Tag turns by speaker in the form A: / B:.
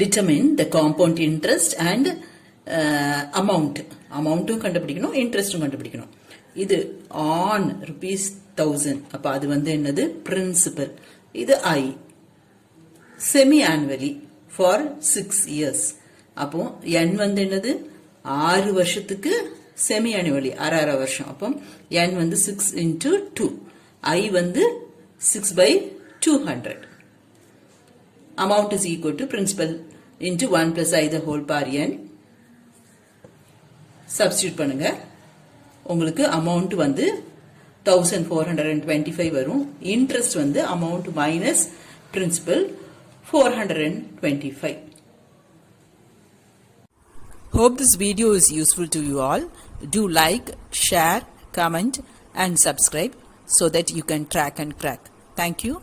A: determine the compound interest and amount. அமௌண்ட்டும் கண்டுபிடிக்கணும், இன்ட்ரெஸ்டும் கண்டுபிடிக்கணும். இது on ₹1000. அப்ப அது வந்து என்னது? பிரின்சிபல். இது I. Semi annually for 6 years. அப்போ n வந்து என்னது? 6 வருஷத்துக்கு செமி ஆனுவலி, அரை வருஷம். அப்போ n வந்து 6 into 2. I வந்து 6/200. Amount is equal to principal into 1 plus I the whole power n. Substitute பண்ணுங்க. உங்களுக்கு அமௌண்ட் வந்து 1425 வரும். இன்ட்ரெஸ்ட் வந்து amount minus principal 425. Hope this video is useful to you all. Do like, share, comment and subscribe so that you can track and crack. Thank you.